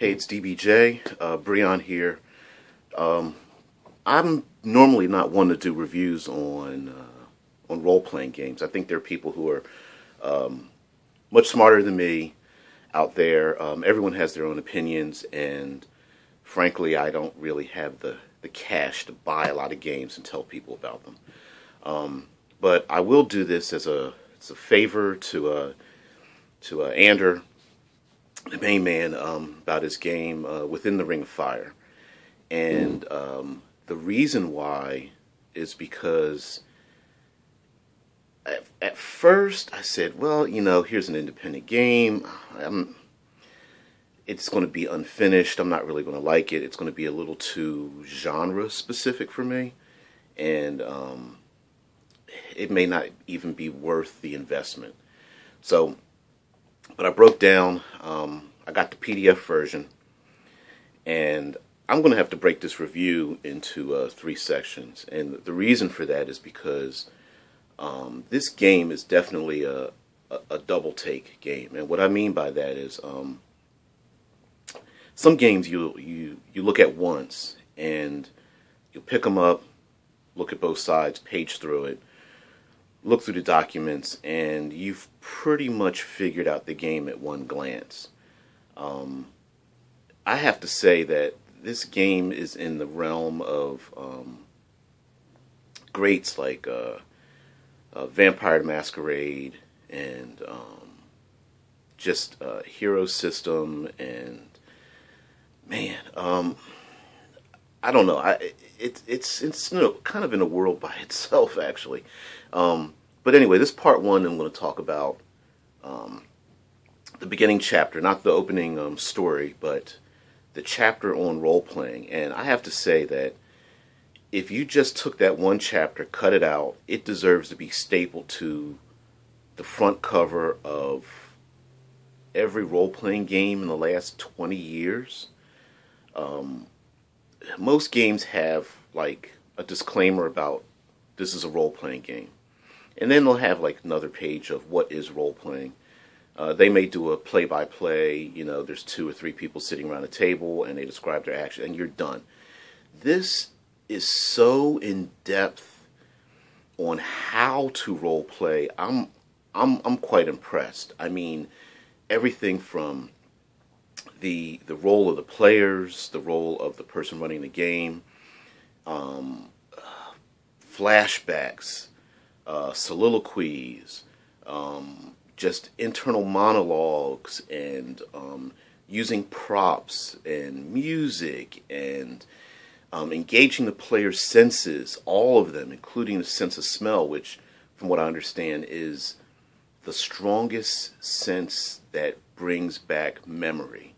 Hey, it's DBJ, Breon here. I'm normally not one to do reviews on role-playing games. I think there are people who are much smarter than me out there. Everyone has their own opinions, and frankly, I don't really have the cash to buy a lot of games and tell people about them. But I will do this as a favor to Ander, the main man, about his game Within the Ring of Fire. And the reason why is because at first I said, well, here's an independent game. It's going to be unfinished. I'm not really going to like it. It's going to be a little too genre specific for me. And it may not even be worth the investment. So, but I broke down, I got the PDF version, and I'm going to have to break this review into 3 sections. And the reason for that is because this game is definitely a double take game. And what I mean by that is some games you look at once and you pick them up, look at both sides, page through it, look through the documents, and you've pretty much figured out the game at one glance. I have to say that this game is in the realm of greats like Vampire the Masquerade and just Hero System, and man, I don't know. It's kind of in a world by itself, actually. But anyway, this part 1, I'm going to talk about the beginning chapter, not the opening story, but the chapter on role-playing. And I have to say that if you just took that one chapter, cut it out, it deserves to be stapled to the front cover of every role-playing game in the last 20 years. Most games have like a disclaimer about this is a role-playing game. And then they'll have like another page of what is role-playing. They may do a play-by-play, there's 2 or 3 people sitting around a table and they describe their action and you're done. This is so in-depth on how to role-play. I'm quite impressed. I mean, everything from the role of the players, the role of the person running the game, flashbacks, soliloquies, just internal monologues, and using props and music, and engaging the player's senses, all of them, including the sense of smell, which, from what I understand, is the strongest sense that brings back memory,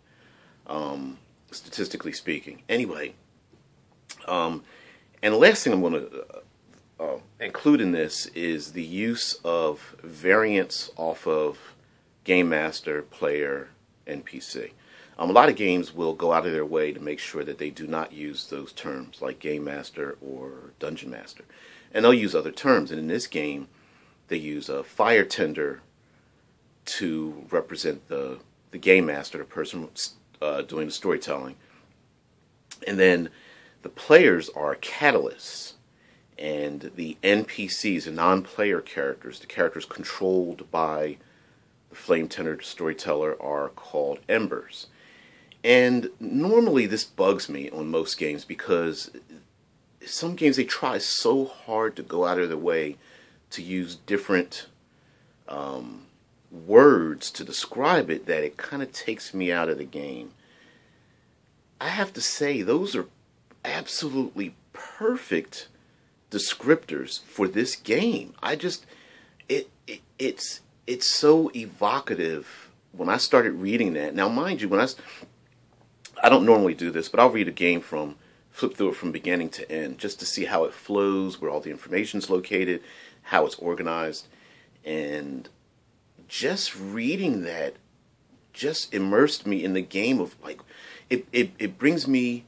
statistically speaking. Anyway, and the last thing I'm going to include in this is the use of variants off of Game Master, Player, NPC. A lot of games will go out of their way to make sure that they do not use those terms like Game Master or Dungeon Master. And they'll use other terms. And in this game, they use a fire tender to represent the Game Master, the person doing the storytelling. And then the players are catalysts. And the NPCs, the non-player characters, the characters controlled by the flame tender storyteller, are called embers. And normally this bugs me on most games because some games they try so hard to go out of their way to use different words to describe it that it kind of takes me out of the game. I have to say, those are absolutely perfect descriptors for this game. It's so evocative when I started reading that. Now, mind you, I don't normally do this, but I'll read a game flip through it from beginning to end just to see how it flows, where all the information's located, how it's organized, and just reading that just immersed me in the game of like it brings me.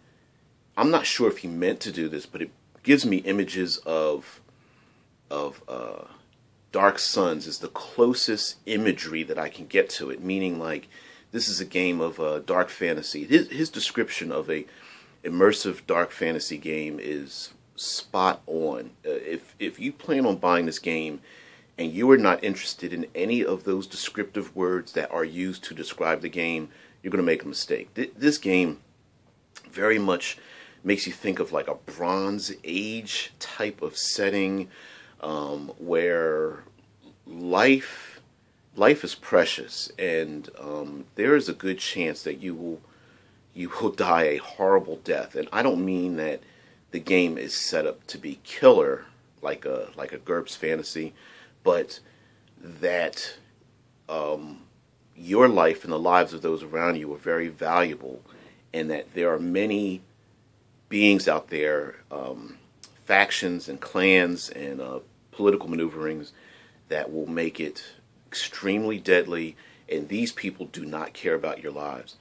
I'm not sure if he meant to do this, but it gives me images of Dark Suns is the closest imagery that I can get to it, meaning like this is a game of dark fantasy. His description of a immersive dark fantasy game is spot on. If you plan on buying this game and you are not interested in any of those descriptive words that are used to describe the game, you're going to make a mistake. This game very much makes you think of like a Bronze Age type of setting, where life is precious, and there is a good chance that you will die a horrible death. And I don't mean that the game is set up to be killer like a GURPS fantasy, but that your life and the lives of those around you are very valuable, and that there are many beings out there, factions and clans and political maneuverings that will make it extremely deadly, and these people do not care about your lives.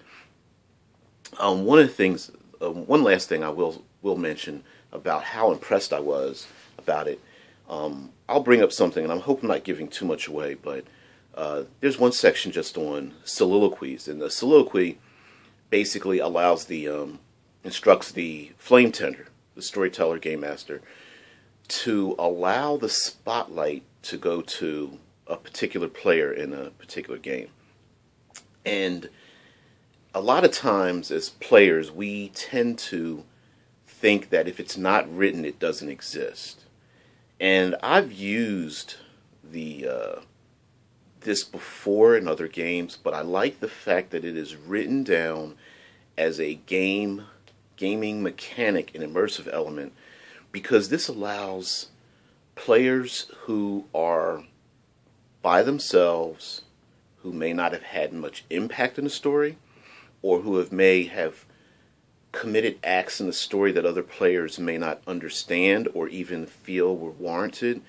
One of the things, one last thing I will mention about how impressed I was about it. I'll bring up something, and I'm hoping I'm not giving too much away, but there's one section just on soliloquies, and the soliloquy basically instructs the flame tender, the storyteller, game master, to allow the spotlight to go to a particular player in a particular game. And a lot of times as players, we tend to think that if it's not written, it doesn't exist. And I've used this before in other games, but I like the fact that it is written down as a gaming mechanic and immersive element, because this allows players who are by themselves, who may not have had much impact in the story, or who may have committed acts in the story that other players may not understand or even feel were warranted,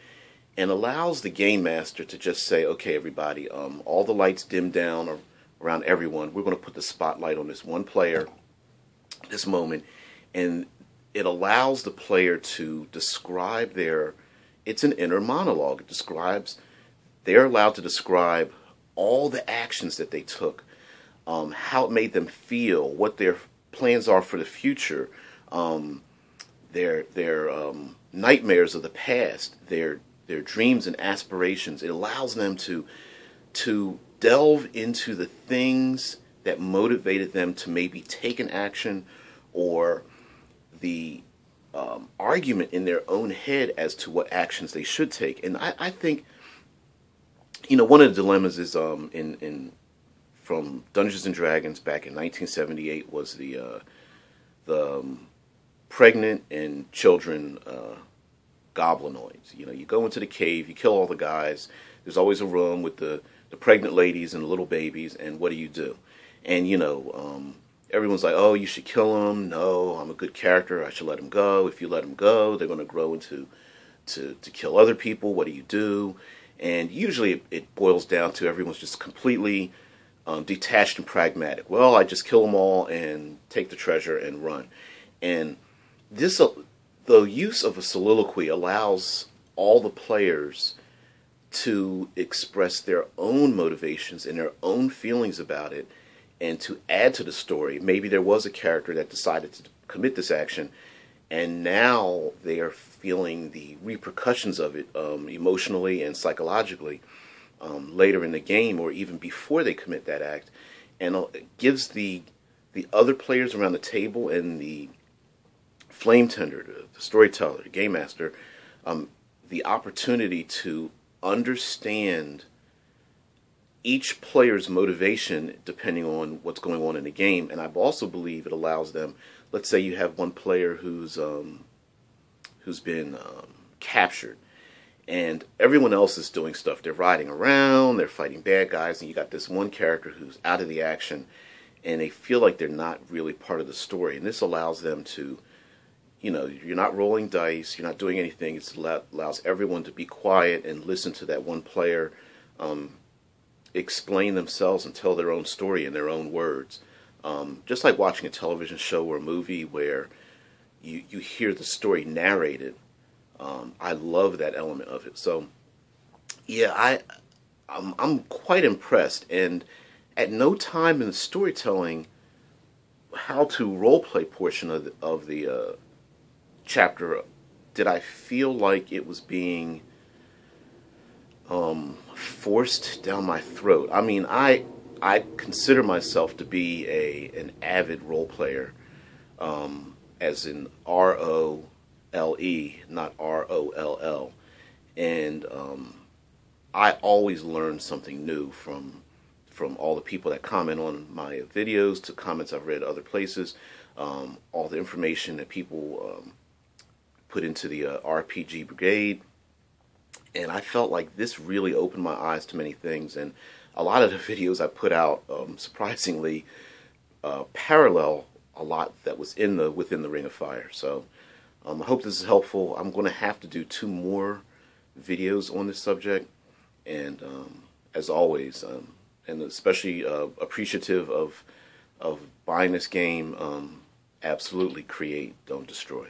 and allows the game master to just say, okay, everybody, all the lights dim down around everyone. We're going to put the spotlight on this one player, this moment, and it allows the player to describe it's an inner monologue. They're allowed to describe all the actions that they took, how it made them feel, what their plans are for the future, their nightmares of the past, their dreams and aspirations. It allows them to delve into the things that motivated them to maybe take an action, or the argument in their own head as to what actions they should take. And I think, one of the dilemmas is from Dungeons and Dragons back in 1978 was the pregnant and children goblinoids. You go into the cave, you kill all the guys. There's always a room with the pregnant ladies and the little babies, and what do? And everyone's like, oh, you should kill them. No, I'm a good character, I should let them go. If you let them go, they're going to grow into to kill other people. What do? And usually it boils down to everyone's just completely detached and pragmatic. Well, I just kill them all and take the treasure and run. And the use of a soliloquy allows all the players to express their own motivations and their own feelings about it, and to add to the story. Maybe there was a character that decided to commit this action, and now they are feeling the repercussions of it emotionally and psychologically later in the game, or even before they commit that act. And it gives the other players around the table and the flame tender, the storyteller, the game master, the opportunity to understand each player's motivation depending on what's going on in the game. And I also believe it allows them, let's say you have one player who's been captured, and everyone else is doing stuff. They're riding around, they're fighting bad guys, and you got this one character who's out of the action, and they feel like they're not really part of the story. And this allows them to, you're not rolling dice, you're not doing anything. It allows everyone to be quiet and listen to that one player explain themselves and tell their own story in their own words. Just like watching a television show or a movie where you hear the story narrated. I love that element of it. So, yeah, I'm quite impressed, and at no time in the storytelling, how to roleplay portion of the chapter, did I feel like it was being forced down my throat. I mean, I consider myself to be an avid role player, as in ROLE, not ROLL, and I always learn something new from all the people that comment on my videos to comments I've read other places, all the information that people put into the RPG Brigade. And I felt like this really opened my eyes to many things. And a lot of the videos I put out, surprisingly, parallel a lot that was within the Ring of Fire. So I hope this is helpful. I'm going to have to do 2 more videos on this subject. And as always, and especially appreciative of buying this game, absolutely create, don't destroy.